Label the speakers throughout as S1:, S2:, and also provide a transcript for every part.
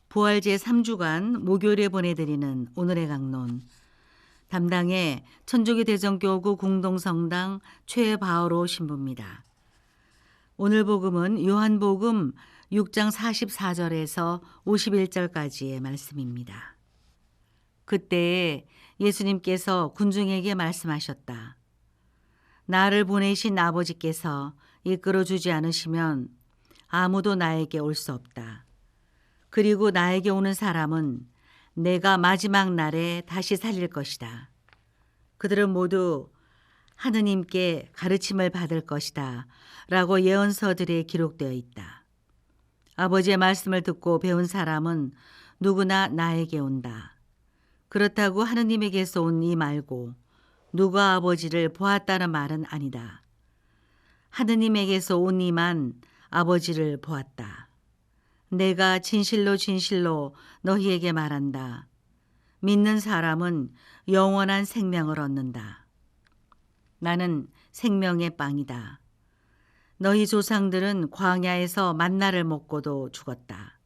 S1: 부활제 3주간 목요일에 보내드리는 오늘의 강론. 담당의 천주교 대전교구 공동성당 최바오로 신부입니다. 오늘 복음은 요한복음 6장 44절에서 51절까지의 말씀입니다. 그때에 예수님께서 군중에게 말씀하셨다. 나를 보내신 아버지께서 이끌어 주지 않으시면 아무도 나에게 올 수 없다. 그리고 나에게 오는 사람은 내가 마지막 날에 다시 살릴 것이다. 그들은 모두 하느님께 가르침을 받을 것이다. 라고 예언서들에 기록되어 있다. 아버지의 말씀을 듣고 배운 사람은 누구나 나에게 온다. 그렇다고 하느님에게서 온 이 말고 누가 아버지를 보았다는 말은 아니다. 하느님에게서 온 이만 아버지를 보았다. 내가 진실로 진실로 너희에게 말한다. 믿는 사람은 영원한 생명을 얻는다. 나는 생명의 빵이다. 너희 조상들은 광야에서 만나를 먹고도 죽었다.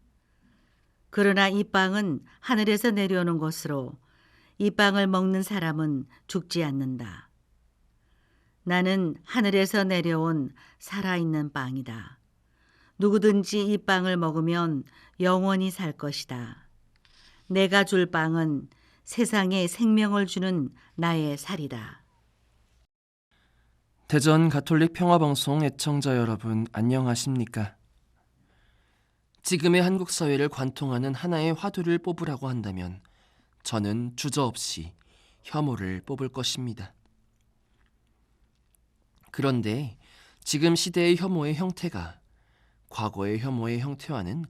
S1: 그러나 이 빵은 하늘에서 내려오는 것으로 이 빵을 먹는 사람은 죽지 않는다. 나는 하늘에서 내려온 살아있는 빵이다. 누구든지 이 빵을 먹으면 영원히 살 것이다. 내가 줄 빵은 세상에 생명을 주는 나의 살이다.
S2: 대전 가톨릭 평화방송 애청자 여러분, 안녕하십니까? 지금의 한국 사회를 관통하는 하나의 화두를 뽑으라고 한다면 저는 주저없이 혐오를 뽑을 것입니다. 그런데 지금 시대의 혐오의 형태가 과거의 혐오의 형태와는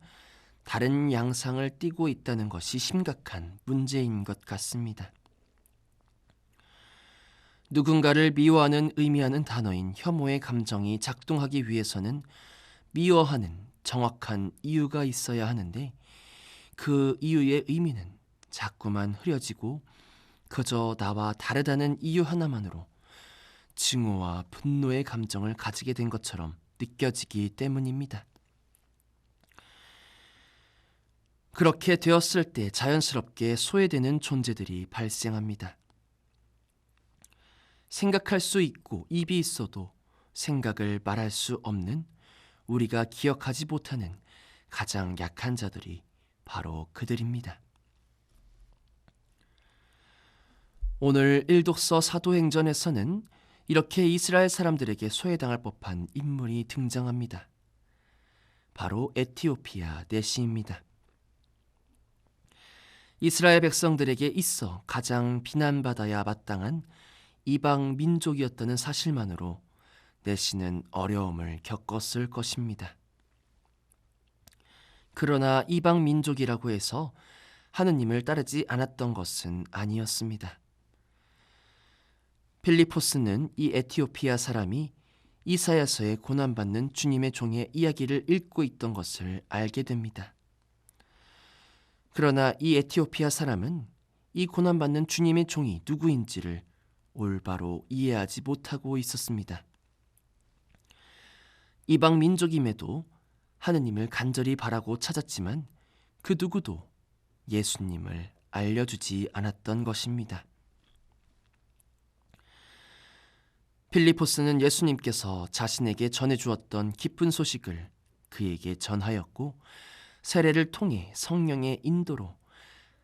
S2: 다른 양상을 띠고 있다는 것이 심각한 문제인 것 같습니다. 누군가를 미워하는 의미하는 단어인 혐오의 감정이 작동하기 위해서는 미워하는 정확한 이유가 있어야 하는데 그 이유의 의미는 자꾸만 흐려지고 그저 나와 다르다는 이유 하나만으로 증오와 분노의 감정을 가지게 된 것처럼 느껴지기 때문입니다. 그렇게 되었을 때 자연스럽게 소외되는 존재들이 발생합니다. 생각할 수 있고 입이 있어도 생각을 말할 수 없는, 우리가 기억하지 못하는 가장 약한 자들이 바로 그들입니다. 오늘 일독서 사도행전에서는 이렇게 이스라엘 사람들에게 소외당할 법한 인물이 등장합니다. 바로 에티오피아 내시입니다. 이스라엘 백성들에게 있어 가장 비난받아야 마땅한 이방 민족이었다는 사실만으로 내시는 어려움을 겪었을 것입니다. 그러나 이방 민족이라고 해서 하느님을 따르지 않았던 것은 아니었습니다. 필리포스는 이 에티오피아 사람이 이사야서에 고난받는 주님의 종의 이야기를 읽고 있던 것을 알게 됩니다. 그러나 이 에티오피아 사람은 이 고난받는 주님의 종이 누구인지를 올바로 이해하지 못하고 있었습니다. 이방 민족임에도 하느님을 간절히 바라고 찾았지만 그 누구도 예수님을 알려주지 않았던 것입니다. 필리포스는 예수님께서 자신에게 전해주었던 기쁜 소식을 그에게 전하였고 세례를 통해 성령의 인도로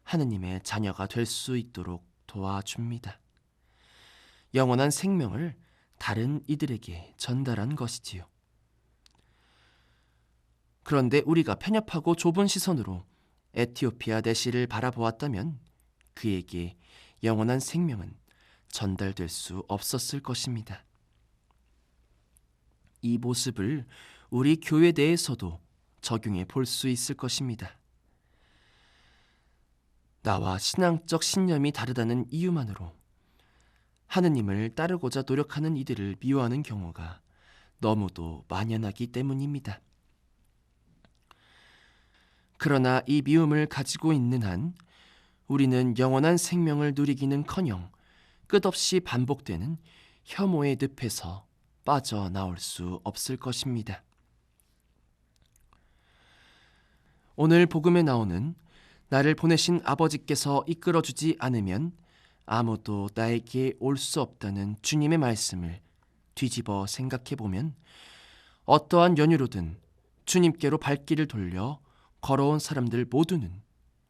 S2: 하느님의 자녀가 될 수 있도록 도와줍니다. 영원한 생명을 다른 이들에게 전달한 것이지요. 그런데 우리가 편협하고 좁은 시선으로 에티오피아 내시를 바라보았다면 그에게 영원한 생명은 전달될 수 없었을 것입니다. 이 모습을 우리 교회 내에서도 적용해 볼 수 있을 것입니다. 나와 신앙적 신념이 다르다는 이유만으로 하느님을 따르고자 노력하는 이들을 미워하는 경우가 너무도 만연하기 때문입니다. 그러나 이 미움을 가지고 있는 한 우리는 영원한 생명을 누리기는커녕 끝없이 반복되는 혐오의 늪에서 빠져나올 수 없을 것입니다. 오늘 복음에 나오는 나를 보내신 아버지께서 이끌어주지 않으면 아무도 나에게 올 수 없다는 주님의 말씀을 뒤집어 생각해 보면 어떠한 연유로든 주님께로 발길을 돌려 걸어온 사람들 모두는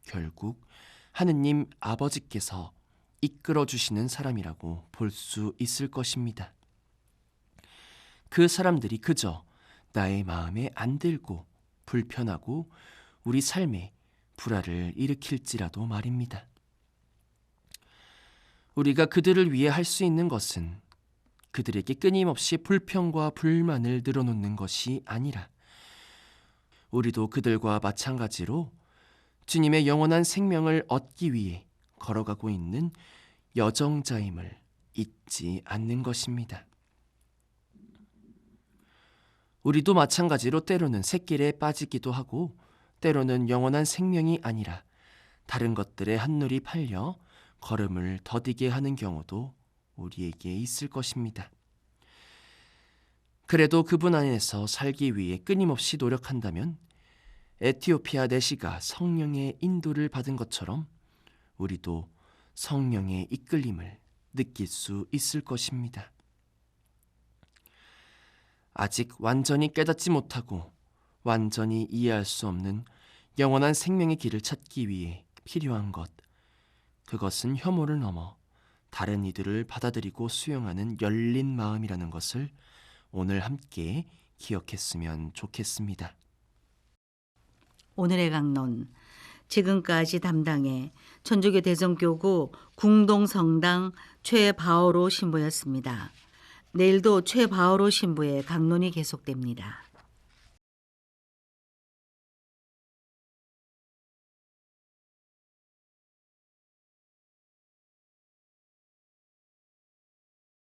S2: 결국 하느님 아버지께서 이끌어 주시는 사람이라고 볼 수 있을 것입니다. 그 사람들이 그저 나의 마음에 안 들고 불편하고 우리 삶에 불화를 일으킬지라도 말입니다. 우리가 그들을 위해 할 수 있는 것은 그들에게 끊임없이 불평과 불만을 늘어놓는 것이 아니라 우리도 그들과 마찬가지로 주님의 영원한 생명을 얻기 위해 걸어가고 있는 여정자임을 잊지 않는 것입니다. 우리도 마찬가지로 때로는 샛길에 빠지기도 하고 때로는 영원한 생명이 아니라 다른 것들에 한눈이 팔려 걸음을 더디게 하는 경우도 우리에게 있을 것입니다. 그래도 그분 안에서 살기 위해 끊임없이 노력한다면 에티오피아 내시가 성령의 인도를 받은 것처럼 우리도 성령의 이끌림을 느낄 수 있을 것입니다. 아직 완전히 깨닫지 못하고 완전히 이해할 수 없는 영원한 생명의 길을 찾기 위해 필요한 것, 그것은 혐오를 넘어 다른 이들을 받아들이고 수용하는 열린 마음이라는 것을 오늘 함께 기억했으면 좋겠습니다.
S1: 오늘의 강론, 지금까지 담당해 천주교 대전교구 궁동성당 최바오로 신부였습니다. 내일도 최바오로 신부의 강론이 계속됩니다.